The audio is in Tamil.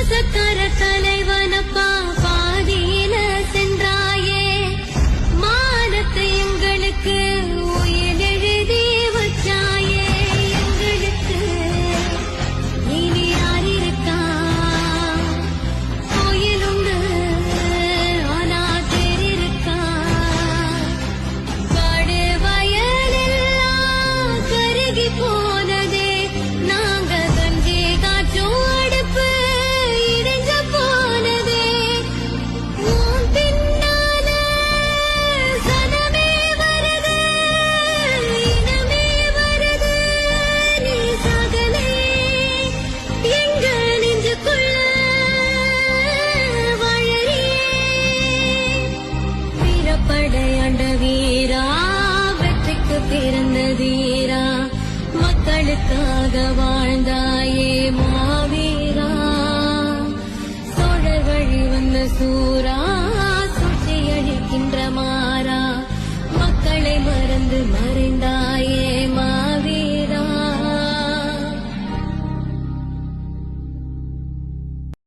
பாசக்கர தலைவனப்பா பாதியில சென்றாயே மானத்தை எங்களுக்கு உயிர் எழுதி வச்சாயே எங்களுக்கு இனி யார் இருக்கா கோயிலுண்டு ஆனா தெரிருக்கா காடு வயலெல்லாம் கருகி போனதே நாங்க கஞ்சி காய்ச்சும் அடுப்பு இடிஞ்ச போனதே உன் பின்னால சனமே வருது இனமே வருது நீ சாகலே எங்க நெஞ்சுக்குள்ள வாழறியே வீரப்படையாண்ட வீரா வெற்றிக்கு பிறந்த வீரா மக்களுக்காக வாழ்ந்தாயே மாவீரா சோழர் வழி வந்த சூரா சுற்றி அழிக்கின்ற மாறா மக்களை மறந்து மறை